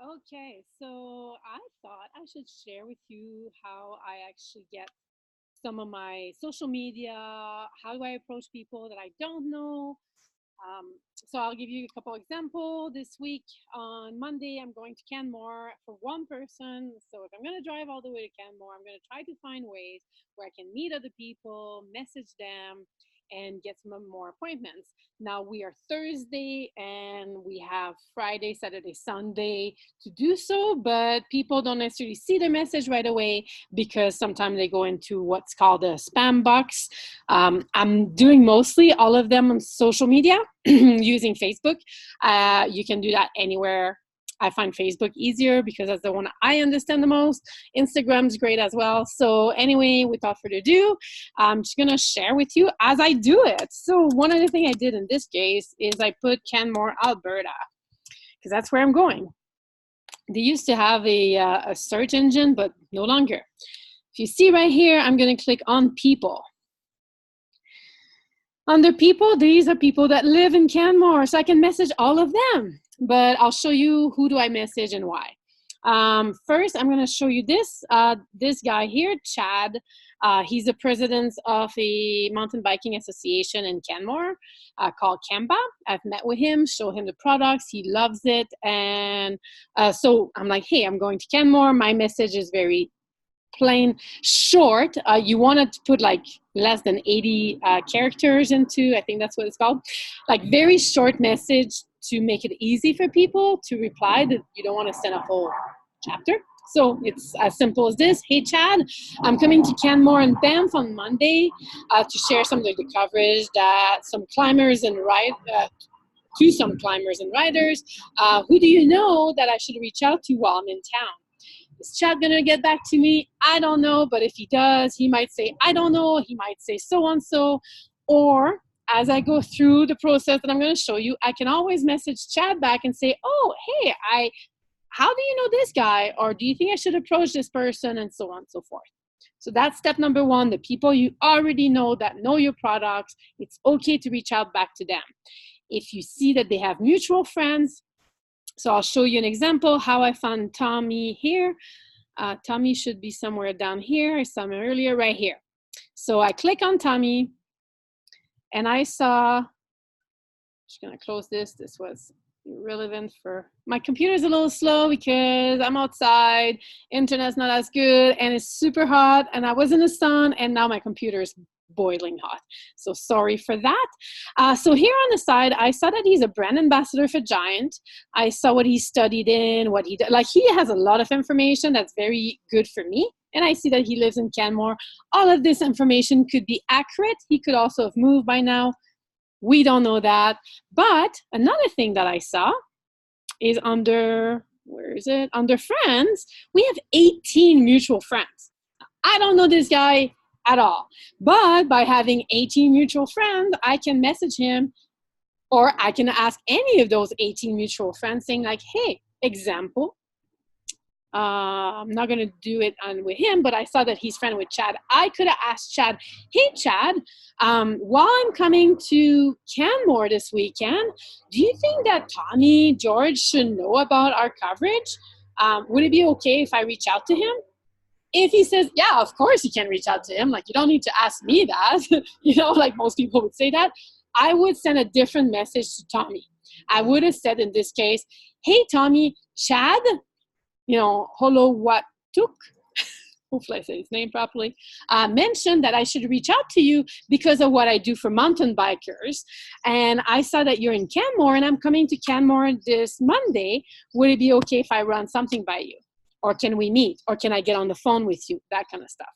Okay, so I thought I should share with you how I actually get some of my social media. How do I approach people that I don't know? So I'll give you a couple examples. This week on Monday, I'm going to Canmore for one person. So if I'm going to drive all the way to Canmore, I'm going to try to find ways where I can meet other people, message them, and get some more appointments. Now we are Thursday and we have Friday, Saturday, Sunday to do so, but people don't necessarily see the message right away because sometimes they go into what's called a spam box. I'm doing mostly all of them on social media using Facebook. You can do that anywhere. I find Facebook easier because that's the one I understand the most. Instagram's great as well. So anyway, without further ado, I'm just gonna share with you as I do it. So one of the things I did in this case is I put Canmore, Alberta, because that's where I'm going. They used to have a search engine, but no longer. If you see right here, I'm gonna click on people. Under people, these are people that live in Canmore, so I can message all of them. But I'll show you who do I message and why. First, I'm going to show you this guy here, Chad. He's the president of a mountain biking association in Canmore called Camba. I've met with him, show him the products. He loves it. And so I'm like, hey, I'm going to Canmore. My message is very plain short. You want to put like less than 80 characters into, I think that's what it's called, like very short message to make it easy for people to reply, that you don't want to send a whole chapter. So it's as simple as this. Hey Chad, I'm coming to Canmore and Banff on Monday to share some of the coverage that some climbers and to some climbers and riders. Who do you know that I should reach out to while I'm in town? Is Chad gonna get back to me? I don't know, but if he does, he might say, I don't know, he might say so and so. Or as I go through the process that I'm gonna show you, I can always message Chad back and say, oh, hey, how do you know this guy? Or do you think I should approach this person? And so on and so forth. So that's step number one, the people you already know that know your products, it's okay to reach out back to them. If you see that they have mutual friends, so I'll show you an example how I found Tommy here. Tommy should be somewhere down here. I saw him earlier right here. So I click on Tommy and I saw, I'm just gonna close this. This was irrelevant for, my computer's a little slow because I'm outside, internet's not as good, and it's super hot, and I was in the sun, and now my computer is boiling hot. So sorry for that. So here on the side, I saw that he's a brand ambassador for Giant. I saw what he studied in, what he did. Like, he has a lot of information that's very good for me. And I see that he lives in Canmore. All of this information could be accurate. He could also have moved by now. We don't know that. But another thing that I saw is under, where is it? Under friends, we have 18 mutual friends. I don't know this guy at all. But by having 18 mutual friends, I can message him, or I can ask any of those 18 mutual friends saying like, hey, example, I'm not going to do it with him, but I saw that he's friend with Chad. I could have asked Chad, hey, Chad, while I'm coming to Canmore this weekend, do you think that Tommy George should know about our coverage? Would it be okay if I reach out to him? If he says, yeah, of course you can reach out to him. Like, you don't need to ask me that, like most people would say that. I would send a different message to Tommy. I would have said in this case, hey, Tommy, Chad, Holo what took, hopefully I say his name properly, mentioned that I should reach out to you because of what I do for mountain bikers. And I saw that you're in Canmore and I'm coming to Canmore this Monday. Would it be okay if I run something by you? Or can we meet? Or can I get on the phone with you? That kind of stuff.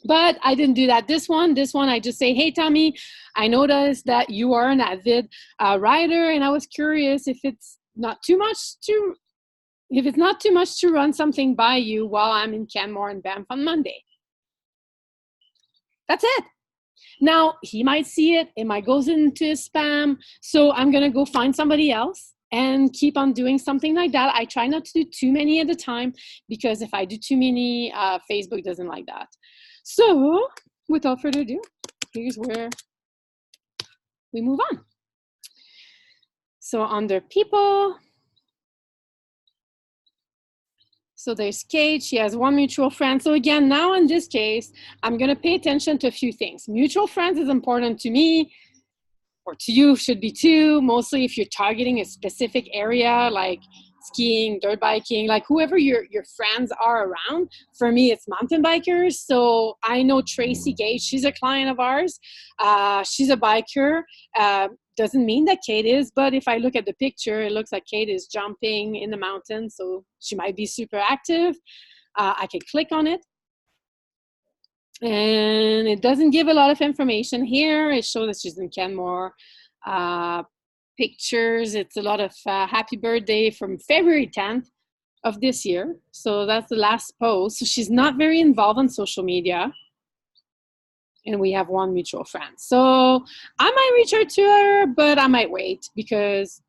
But I didn't do that. This one, I just say, hey, Tommy, I noticed that you are an avid rider, and I was curious if it's not too much to run something by you while I'm in Canmore and Banff on Monday. That's it. Now, he might see it. It might go into spam. So I'm going to go find somebody else and keep on doing something like that. I try not to do too many at a time because if I do too many, Facebook doesn't like that. So without further ado, here's where we move on. So under people, So there's Kate, she has one mutual friend. So again, now in this case, I'm gonna pay attention to a few things. Mutual friends is important to me, or to you should be too, mostly if you're targeting a specific area like skiing, dirt biking, like whoever your friends are around. For me, it's mountain bikers. So I know Tracy Gage, she's a client of ours. She's a biker. Doesn't mean that Kate is, but if I look at the picture, it looks like Kate is jumping in the mountain, so she might be super active. I can click on it, and it doesn't give a lot of information here. It shows that she's in Canmore. Pictures, it's a lot of happy birthday from February 10th of this year. So that's the last post. So she's not very involved on social media. And we have one mutual friend. So I might reach out to her, but I might wait, because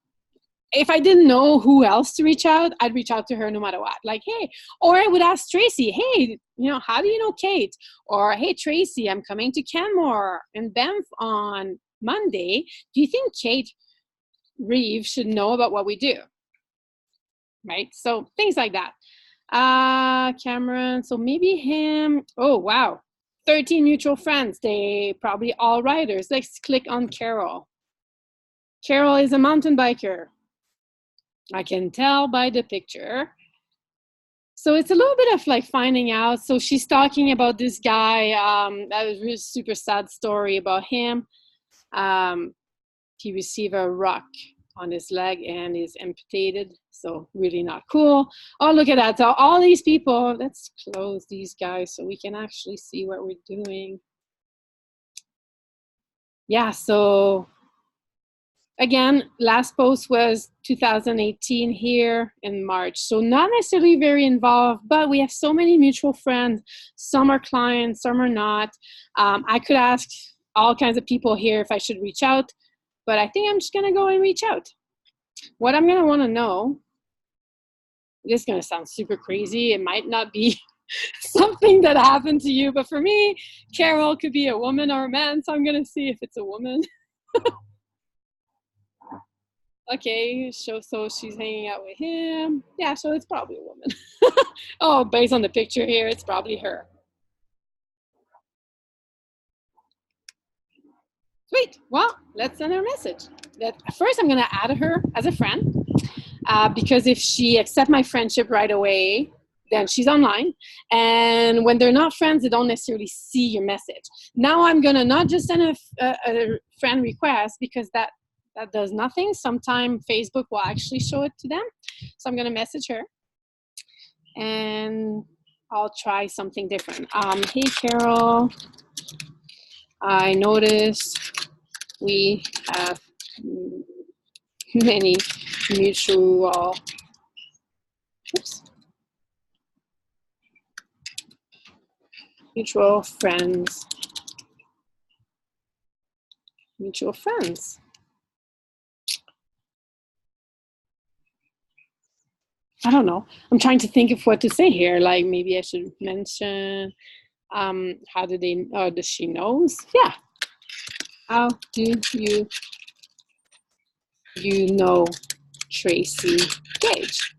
if I didn't know who else to reach out, I'd reach out to her no matter what. Like, hey, or I would ask Tracy, hey, how do you know Kate? Or, hey, Tracy, I'm coming to Canmore and Banff on Monday. Do you think Kate Reeve should know about what we do? Right? So things like that. Cameron, so maybe him. Oh, wow. 13 mutual friends. They probably all riders. Let's click on Carol. Carol is a mountain biker. I can tell by the picture. So it's a little bit of like finding out. So she's talking about this guy. That was a really super sad story about him. He received a rock on his leg and is amputated. So really not cool. Oh, look at that. So all these people, let's close these guys so we can actually see what we're doing. Yeah, so again, last post was 2018 here in March. So not necessarily very involved, but we have so many mutual friends. Some are clients, some are not. I could ask all kinds of people here if I should reach out, but I think I'm just gonna go and reach out. What I'm gonna wanna know, this is gonna sound super crazy. It might not be something that happened to you, but for me, Carol could be a woman or a man, so I'm gonna see if it's a woman. Okay, so she's hanging out with him. Yeah, so it's probably a woman. Oh, based on the picture here, it's probably her. Sweet. Well, let's send her a message. First, I'm gonna add her as a friend, because if she accepts my friendship right away, then she's online. And when they're not friends, they don't necessarily see your message. Now I'm gonna not just send a friend request, because that does nothing. Sometime Facebook will actually show it to them. So I'm gonna message her and I'll try something different. Hey Carol, I noticed we have many mutual, mutual friends. Mutual friends. I don't know. I'm trying to think of what to say here. Like maybe I should mention, how do they, does she knows? Yeah. How do you know Tracy Gage?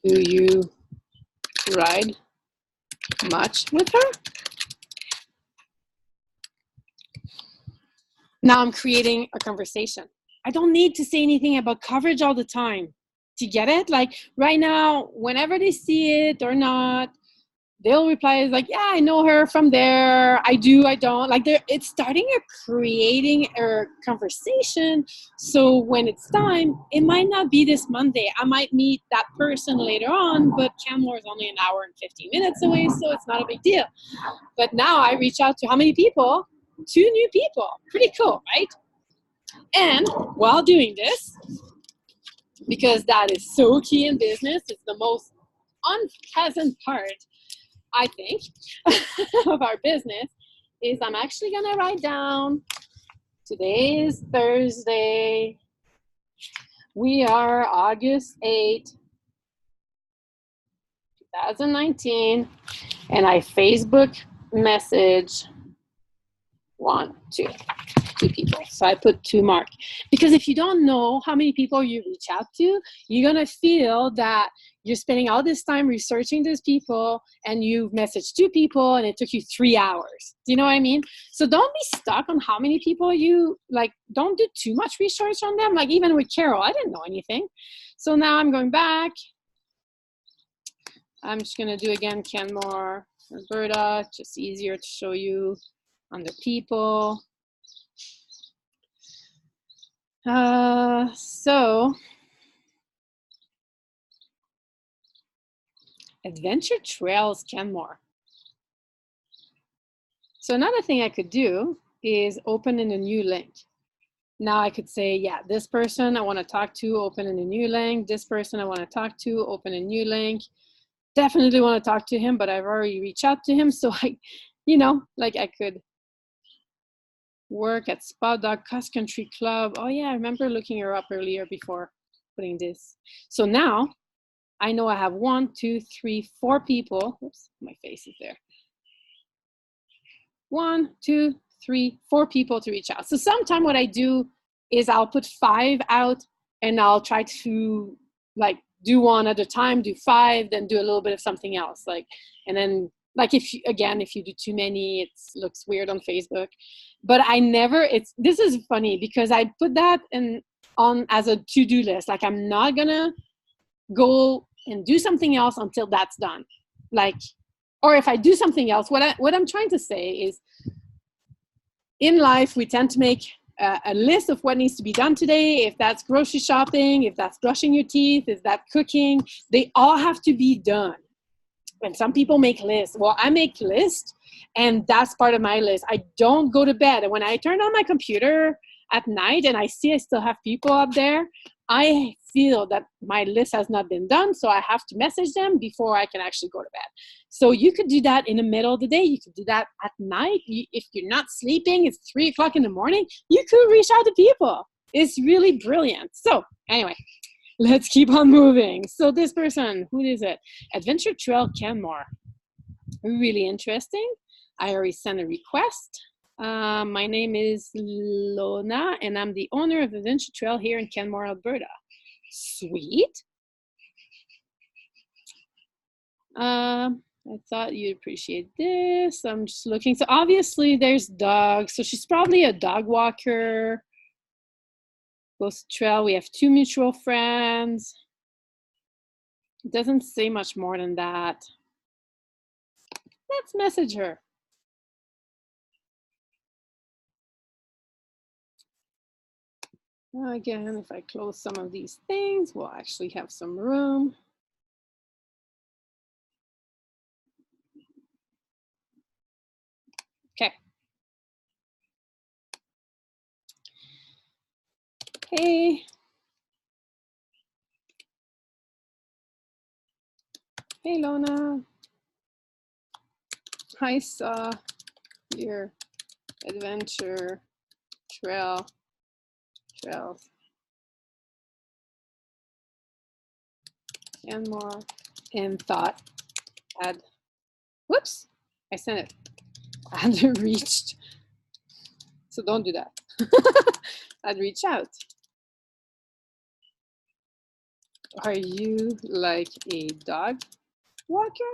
Do you ride much with her? Now I'm creating a conversation. I don't need to say anything about coverage all the time. Do you get it? Like right now, whenever they see it or not, they'll reply is like, yeah, I know her from there. I do, I don't. Like it's starting creating a conversation. So when it's time, it might not be this Monday. I might meet that person later on, but Canmore is only an hour and 15 minutes away, so it's not a big deal. But now I reach out to how many people? 2 new people. Pretty cool, right? And while doing this, because that is so key in business, it's the most unpleasant part, I think, of our business, is I'm actually gonna write down, today is Thursday, we are August 8, 2019, and I Facebook message 1, 2. 2 people. So I put 2 mark. Because if you don't know how many people you reach out to, you're going to feel that you're spending all this time researching those people and you've messaged 2 people and it took you 3 hours. Do you know what I mean? So don't be stuck on how many people you, like, don't do too much research on them. Like even with Carol, I didn't know anything. So now I'm going back. I'm just going to do again Canmore, Alberta, just easier to show you under people. So Adventure Trails Canmore. So another thing I could do is open in a new link. Now I could say, yeah, this person I want to talk to, open in a new link. This person I want to talk to, open a new link. Definitely want to talk to him, but I've already reached out to him. So I, you know, like I could work at Spa Dog Cross Country Club. Oh yeah, I remember looking her up earlier before putting this. So now I know I have 1, 2, 3, 4 people. Oops, my face is there. 1, 2, 3, 4 people to reach out. So sometimes what I do is I'll put 5 out and I'll try to like do 1 at a time, do 5, then do a little bit of something else. Like, and then like if you, again, if you do too many, it looks weird on Facebook. But I never, this is funny because I put that on as a to-do list. Like I'm not gonna go and do something else until that's done. Like, or if I do something else, what I'm trying to say is in life, we tend to make a list of what needs to be done today. If that's grocery shopping, if that's brushing your teeth, if that's cooking, they all have to be done. And some people make lists. Well, I make lists and that's part of my list. I don't go to bed. And when I turn on my computer at night and I see I still have people up there, I feel that my list has not been done. So I have to message them before I can actually go to bed. So you could do that in the middle of the day. You could do that at night. If you're not sleeping, it's 3 o'clock in the morning, you could reach out to people. It's really brilliant. So anyway, let's keep on moving. So this person, who is it? Adventure Trail Canmore. Really interesting. I already sent a request. My name is Lona, and I'm the owner of Adventure Trail here in Canmore, Alberta. Sweet. I thought you'd appreciate this. I'm just looking. So obviously there's dogs. So she's probably a dog walker. Goes to trail. We have 2 mutual friends. It doesn't say much more than that. Let's message her. Again, if I close some of these things, we'll actually have some room. Okay. Hey. Hey, Lona. I saw your Adventure Trails and more and thought had, whoops, I sent it. I hadn't reached. So don't do that. I'd reach out. Are you like a dog walker?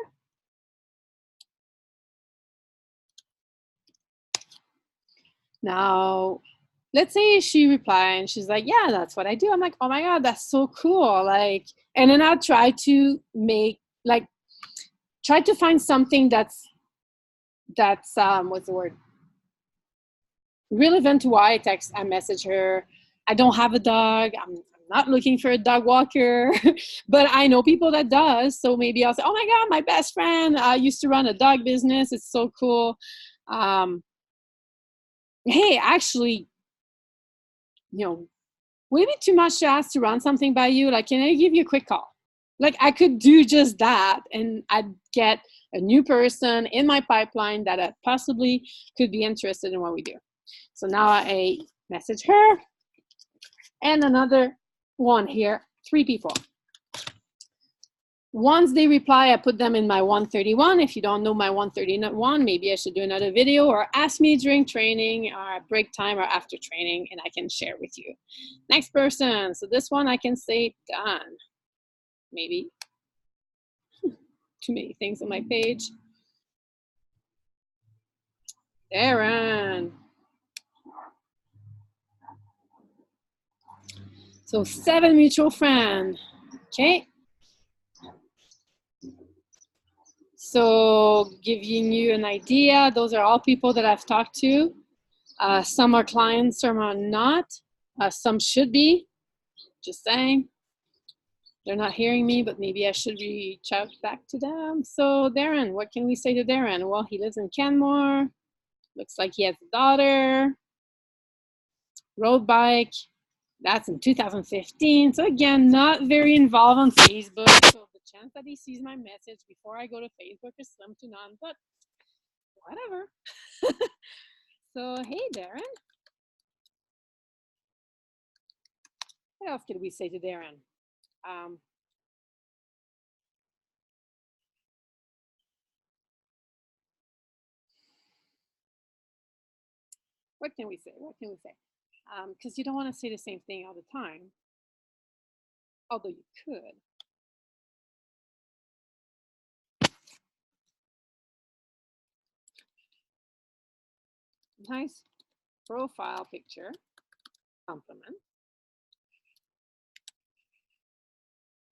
Now, let's say she replied and she's like, yeah, that's what I do. I'm like, oh my God, that's so cool. Like, and then I'll try to make, like, try to find something that's what's the word? Relevant to why I message her. I don't have a dog. I'm not looking for a dog walker, but I know people that does. So maybe I'll say, oh my God, my best friend used to run a dog business. It's so cool. Hey, actually, you know, would it be too much to ask to run something by you? Like, can I give you a quick call? Like, I could do just that and I'd get a new person in my pipeline that I possibly could be interested in what we do. So now I message her and another one here, 3 people. Once they reply, I put them in my 131. If you don't know my 131, maybe I should do another video, or ask me during training or break time or after training, and I can share with you. Next person. So this one I can say done. Maybe. Too many things on my page. Darren. So 7 mutual friends. Okay. So giving you an idea, those are all people that I've talked to. Some are clients, some are not. Some should be, just saying. They're not hearing me, but maybe I should reach out back to them. So Darren, what can we say to Darren? Well, he lives in Canmore. Looks like he has a daughter. Road bike. That's in 2015. So again, not very involved on Facebook. So the chance that he sees my message before I go to Facebook is slim to none, but whatever. So, hey, Darren. What else could we say to Darren? What can we say? What can we say? Because you don't want to say the same thing all the time, although you could. Nice profile picture, compliment.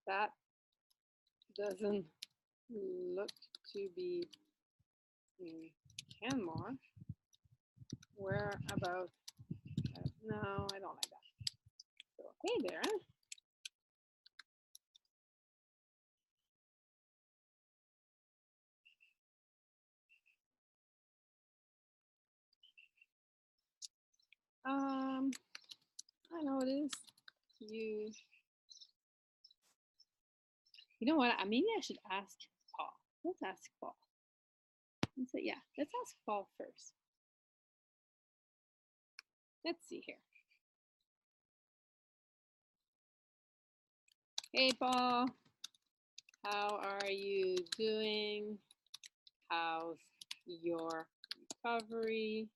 That doesn't look to be in Canmore. Where about? No, I don't like that. So, hey, Darren. I know it is. You know what? Maybe I should ask Paul. Let's ask Paul. Let's say, yeah, let's ask Paul first. Let's see here. Hey, Paul. How are you doing? How's your recovery?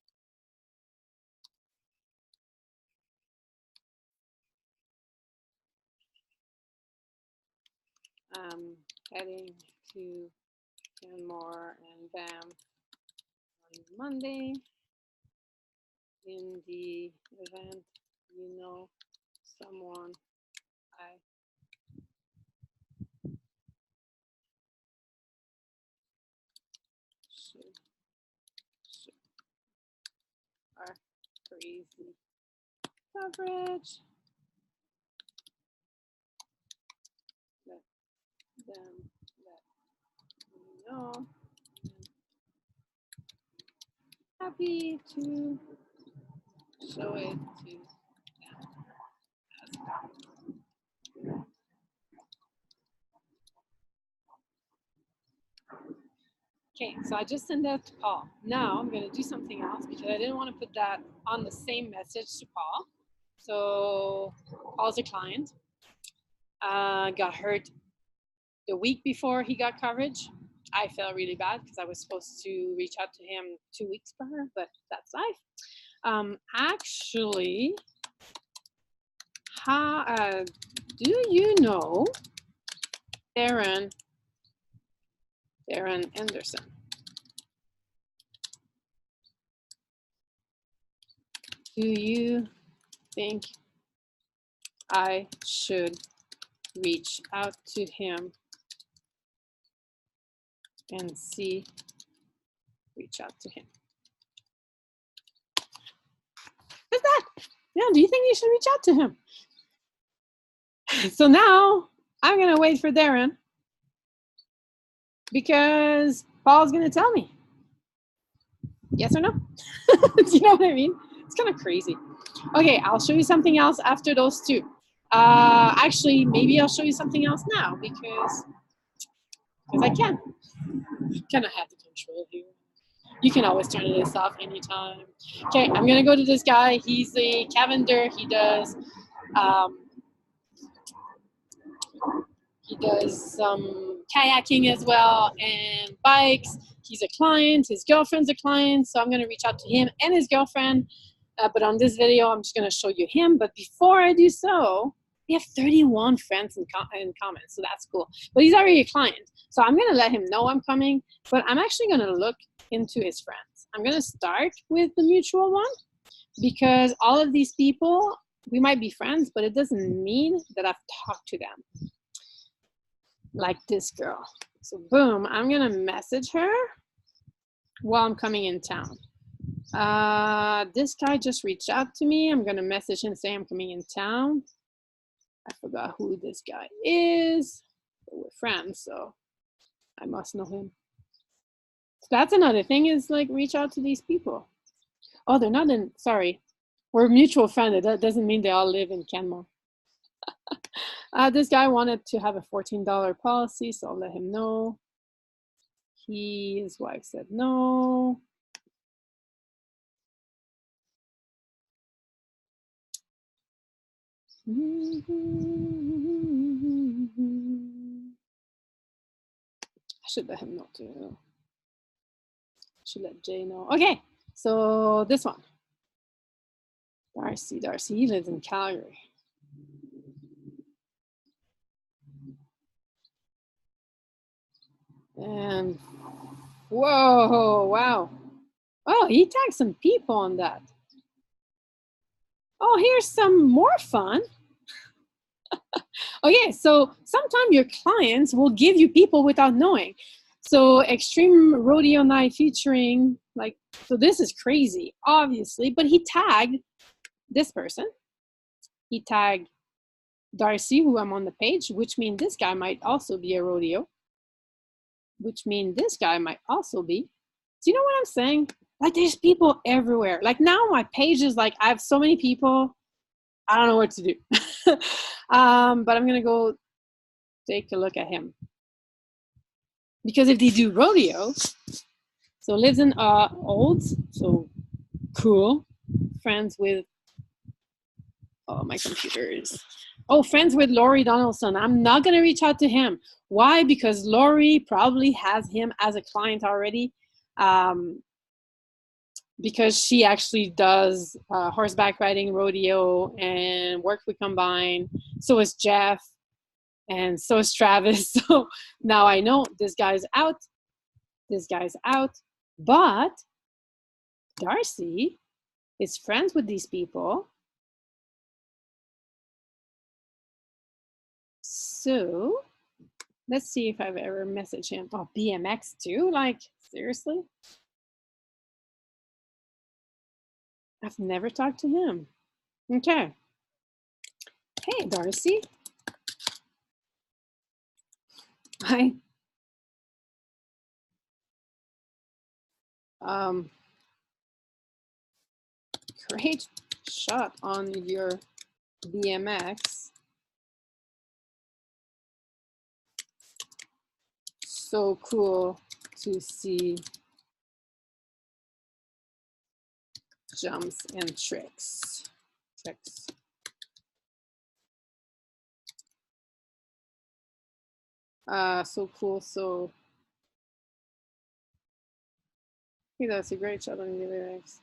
I'm heading to Canmore and BAM on Monday. In the event you know someone I should are crazy coverage. Let them let me know. Happy to show it to them. Okay, so I just sent that to Paul. Now I'm going to do something else because I didn't want to put that on the same message to Paul. So Paul's a client. Got hurt the week before he got coverage. I felt really bad because I was supposed to reach out to him 2 weeks prior, but that's life. Actually, do you know Darren Anderson? Do you think I should reach out to him and reach out to him? What's that? Yeah, do you think you should reach out to him? So now I'm gonna wait for Darren because Paul's gonna tell me. Yes or no? Do you know what I mean? It's kind of crazy. Okay, I'll show you something else after those two. Actually, maybe I'll show you something else now because I can. Kind of have the control here. You can always turn this off anytime. Okay, I'm gonna go to this guy. He's a Cavender. He He does some kayaking as well and bikes. He's a client, his girlfriend's a client, so I'm gonna reach out to him and his girlfriend. But on this video, I'm just gonna show you him. But before I do so, we have 31 friends in comments, so that's cool. But he's already a client, so I'm gonna let him know I'm coming, but I'm actually gonna look into his friends. I'm gonna start with the mutual one because all of these people, we might be friends, but it doesn't mean that I've talked to them. Like this girl. So boom, I'm gonna message her while I'm coming in town. This guy just reached out to me. I'm gonna message him, say I'm coming in town. I forgot who this guy is. But we're friends, so I must know him. So that's another thing, is like reach out to these people. Oh, they're not in, sorry. We're mutual friends. That doesn't mean they all live in Canmore. This guy wanted to have a $14 policy, so I'll let him know. His wife said no. I should let him know too. Should let Jay know. Okay, so this one. Darcy, he lives in Calgary. And whoa, wow. Oh, he tagged some people on that. Oh, here's some more fun. Okay, so sometimes your clients will give you people without knowing. So Extreme Rodeo Night featuring, like, so this is crazy, obviously, but he tagged this person. He tagged Darcy, who I'm on the page, which means this guy might also be a rodeo, which means this guy might also be. Do you know what I'm saying? Like, there's people everywhere. Like, now my page is like, I have so many people, I don't know what to do. But I'm gonna go take a look at him. Because if they do rodeo, so lives in Olds, so cool. Friends with, oh, my computer is, oh, friends with Laurie Donaldson. I'm not gonna reach out to him. Why? Because Laurie probably has him as a client already. Because she actually does horseback riding, rodeo, and work with Combine. So is Jeff, and so is Travis. So now I know this guy's out. This guy's out. But Darcy is friends with these people. So let's see if I've ever messaged him. Oh, BMX too? Like, seriously? I've never talked to him. Okay. Hey, Darcy. Hi. Great shot on your BMX. So cool to see jumps and tricks. So cool. So he does a great shot on the BMX.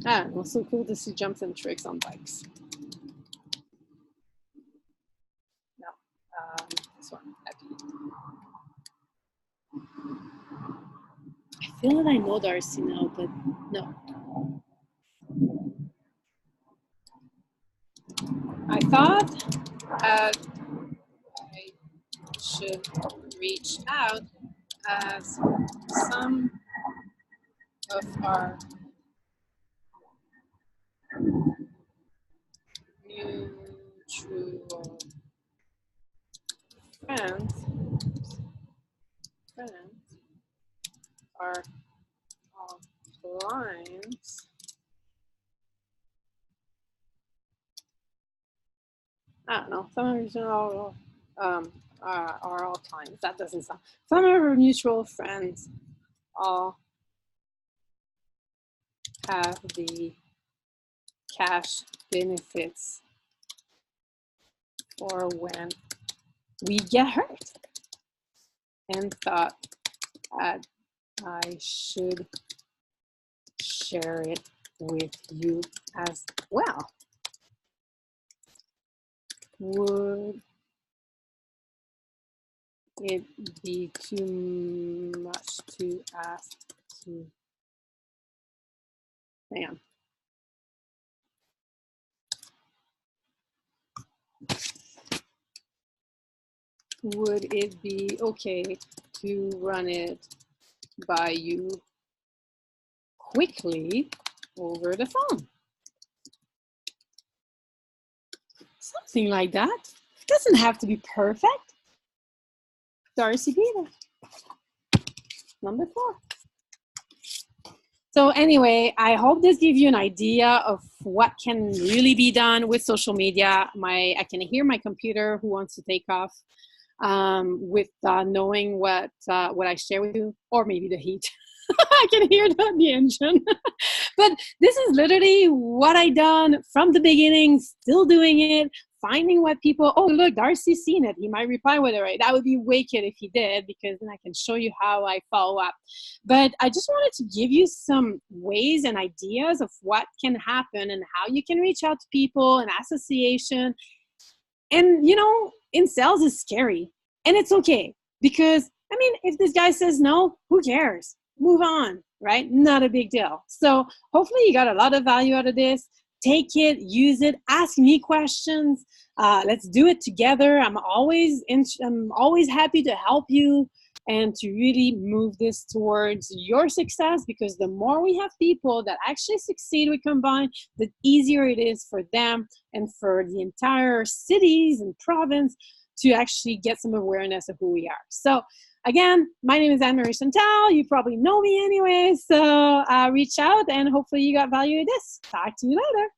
It was so cool to see jumps and tricks on bikes. No, this one. I feel that I know Darcy now, but no. I thought I should reach out as some of our mutual friends are all clients. I don't know. Some of you know are all clients. That doesn't sound. Some of our mutual friends all have the cash benefits or when we get hurt and thought I should share it with you as well. Would it be too much to ask to? Hang on. Would it be okay to run it by you quickly over the phone? Something like that. It doesn't have to be perfect. Darcy Peter. Number 4. So anyway, I hope this gives you an idea of what can really be done with social media. I can hear my computer who wants to take off with knowing what I share with you, or maybe the heat. I can hear the engine. But this is literally what I done from the beginning, still doing it, finding what people, oh, look, Darcy's seen it. He might reply with it, right? That would be wicked if he did, because then I can show you how I follow up. But I just wanted to give you some ways and ideas of what can happen and how you can reach out to people and association. And, you know, in sales is scary. And it's okay. Because, I mean, if this guy says no, who cares? Move on, right? Not a big deal. So hopefully you got a lot of value out of this. Take it, use it, ask me questions. Let's do it together. I'm always happy to help you and to really move this towards your success, because the more we have people that actually succeed with Combine, the easier it is for them and for the entire cities and province to actually get some awareness of who we are. So again, my name is Anne-Marie Chantal. You probably know me anyway, so reach out and hopefully you got value in this. Talk to you later.